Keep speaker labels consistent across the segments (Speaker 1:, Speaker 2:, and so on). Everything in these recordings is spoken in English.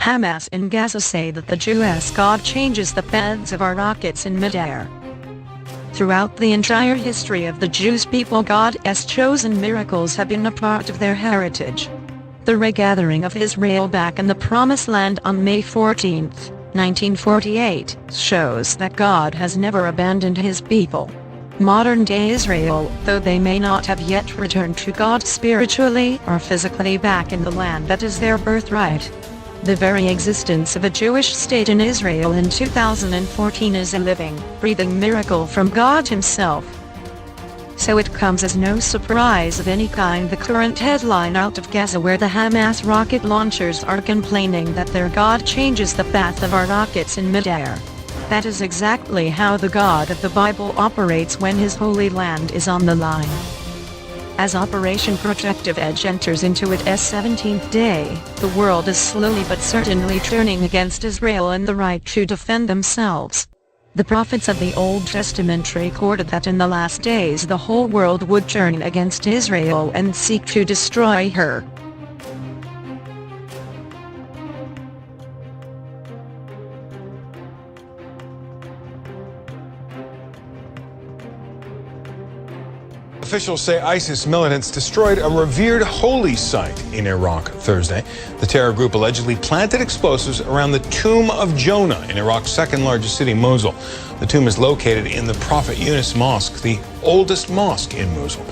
Speaker 1: Hamas in Gaza say that the Jewish God changes the paths of our rockets in midair. Throughout the entire history of the Jewish people, God's chosen miracles have been a part of their heritage. The regathering of Israel back in the Promised Land on May 14, 1948, shows that God has never abandoned his people. Modern-day Israel, though they may not have yet returned to God spiritually or physically back in the land that is their birthright. The very existence of a Jewish state in Israel in 2014 is a living, breathing miracle from God himself. So it comes as no surprise of any kind the current headline out of Gaza, where the Hamas rocket launchers are complaining that their God changes the path of our rockets in midair. That is exactly how the God of the Bible operates when his holy land is on the line. As Operation Protective Edge enters into its 17th day, the world is slowly but certainly turning against Israel and the right to defend themselves. The prophets of the Old Testament recorded that in the last days the whole world would turn against Israel and seek to destroy her.
Speaker 2: Officials say ISIS militants destroyed a revered holy site in Iraq Thursday. The terror group allegedly planted explosives around the Tomb of Jonah in Iraq's second largest city, Mosul. The tomb is located in the Prophet Yunus Mosque, the oldest mosque in Mosul.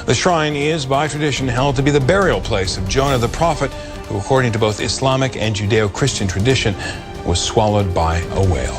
Speaker 2: The shrine is, by tradition, held to be the burial place of Jonah the prophet, who, according to both Islamic and Judeo-Christian tradition, was swallowed by a whale.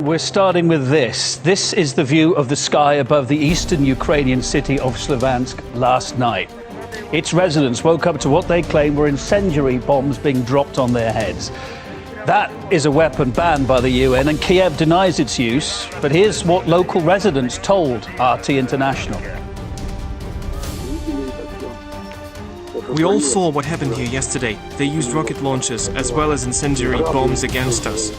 Speaker 3: We're starting with this. This is the view of the sky above the eastern Ukrainian city of Slavansk last night. Its residents woke up to what they claim were incendiary bombs being dropped on their heads. That is a weapon banned by the UN, and Kiev denies its use. But here's what local residents told RT International.
Speaker 4: We all saw what happened here yesterday. They used rocket launchers as well as incendiary bombs against us.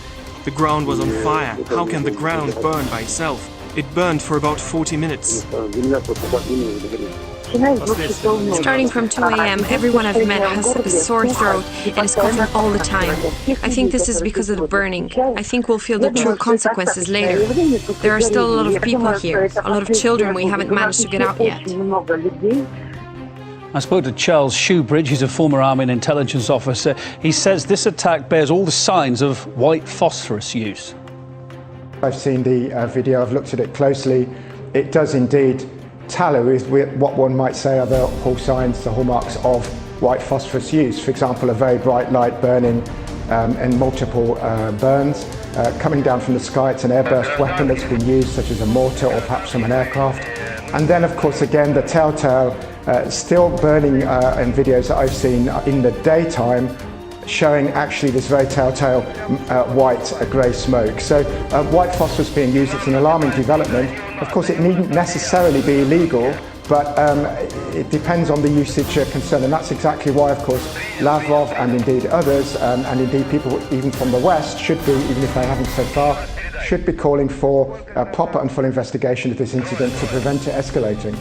Speaker 4: The ground was on fire. How can the ground burn by itself? It burned for about 40 minutes.
Speaker 5: Starting from 2 a.m., everyone I've met has a sore throat and is coughing all the time. I think this is because of the burning. I think we'll feel the true consequences later. There are still a lot of people here, a lot of children we haven't managed to get out yet.
Speaker 3: I spoke to Charles Shoebridge, he's a former army and intelligence officer. He says this attack bears all the signs of white phosphorus use.
Speaker 6: I've seen the video, I've looked at it closely. It does indeed tally with what one might say are the hall signs, the hallmarks of white phosphorus use. For example, a very bright light burning and multiple burns. Coming down from the sky, it's an airburst weapon that's been used, such as a mortar or perhaps from an aircraft. And then, of course, again, the telltale still burning in videos that I've seen in the daytime, showing actually this very telltale white grey smoke. So white phosphorus being used, it's an alarming development. Of course, it needn't necessarily be illegal, but it depends on the usage concerned, and that's exactly why, of course, Lavrov and indeed others, and indeed people even from the West should be, even if they haven't so far, should be calling for a proper and full investigation of this incident to prevent it escalating.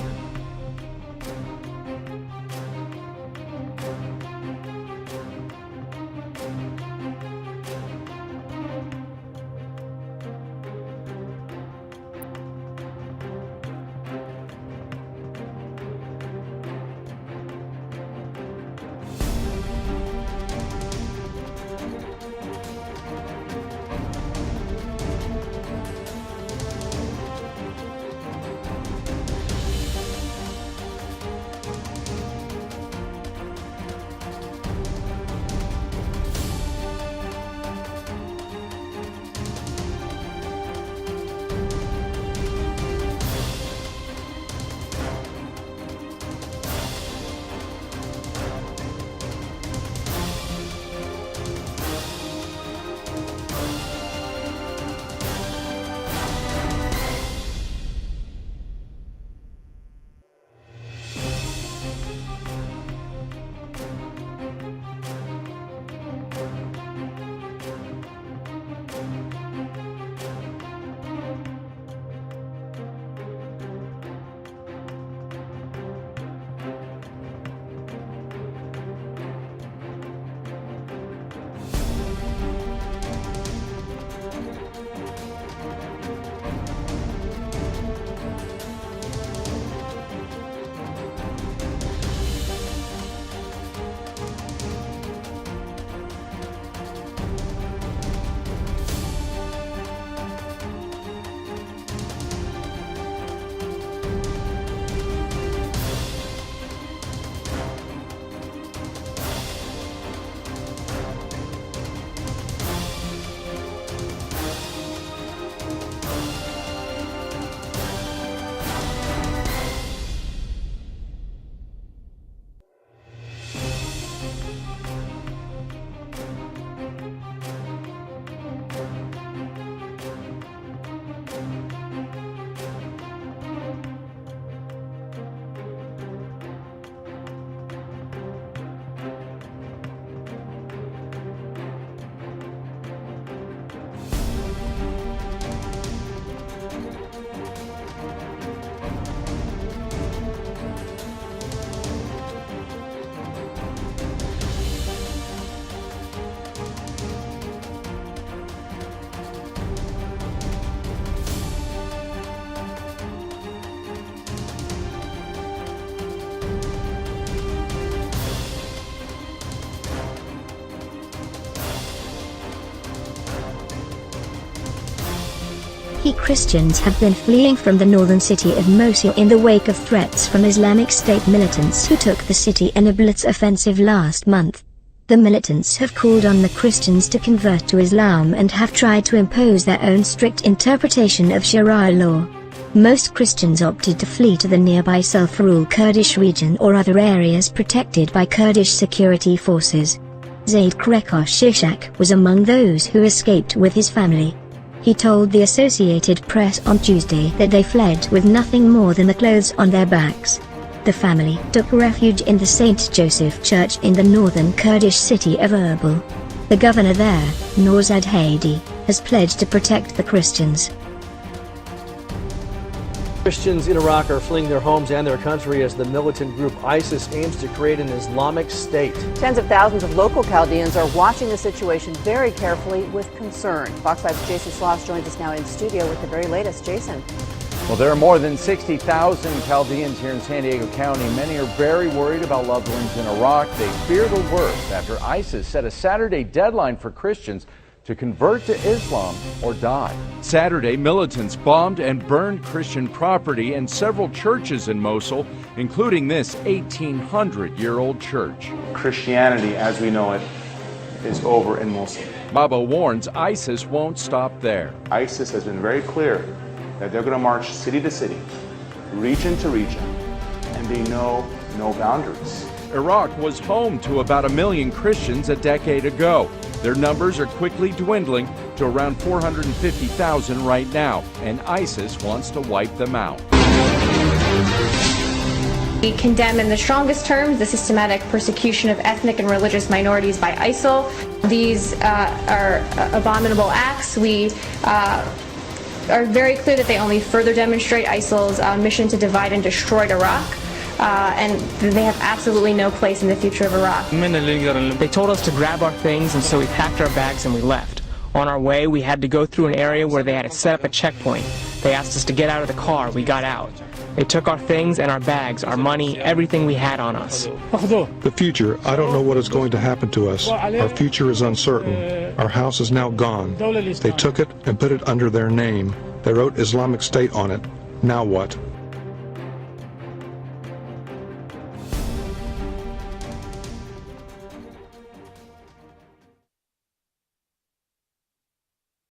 Speaker 7: Christians have been fleeing from the northern city of Mosul in the wake of threats from Islamic State militants who took the city in a blitz offensive last month. The militants have called on the Christians to convert to Islam and have tried to impose their own strict interpretation of Sharia law. Most Christians opted to flee to the nearby self-ruled Kurdish region or other areas protected by Kurdish security forces. Zaid Krekar Shishak was among those who escaped with his family. He told the Associated Press on Tuesday that they fled with nothing more than the clothes on their backs. The family took refuge in the St. Joseph Church in the northern Kurdish city of Erbil. The governor there, Norzad Haidi, has pledged to protect the Christians.
Speaker 8: Christians in Iraq are fleeing their homes and their country as the militant group ISIS aims to create an Islamic State.
Speaker 9: Tens of thousands of local Chaldeans are watching the situation very carefully with concern. Fox 5's Jason Sloss joins us now in studio with the very latest. Jason.
Speaker 10: Well, there are more than 60,000 Chaldeans here in San Diego County. Many are very worried about loved ones in Iraq. They fear the worst after ISIS set a Saturday deadline for Christians to convert to Islam or die. Saturday, militants bombed and burned Christian property and several churches in Mosul, including this 1,800-year-old church.
Speaker 11: Christianity, as we know it, is over in Mosul.
Speaker 10: Baba warns ISIS won't stop there.
Speaker 11: ISIS has been very clear that they're going to march city to city, region to region, and they know no boundaries.
Speaker 10: Iraq was home to about 1 million Christians a decade ago. Their numbers are quickly dwindling to around 450,000 right now, and ISIS wants to wipe them out.
Speaker 12: We condemn in the strongest terms the systematic persecution of ethnic and religious minorities by ISIL. These are abominable acts. We are very clear that they only further demonstrate ISIL's mission to divide and destroy Iraq. And they have absolutely no place in the future of Iraq.
Speaker 4: They told us to grab our things, and so we packed our bags and we left. On our way, we had to go through an area where they had to set up a checkpoint. They asked us to get out of the car. We got out. They took our things and our bags, our money, everything we had on us.
Speaker 13: The future, I don't know what is going to happen to us. Our future is uncertain. Our house is now gone. They took it and put it under their name. They wrote Islamic State on it. Now what?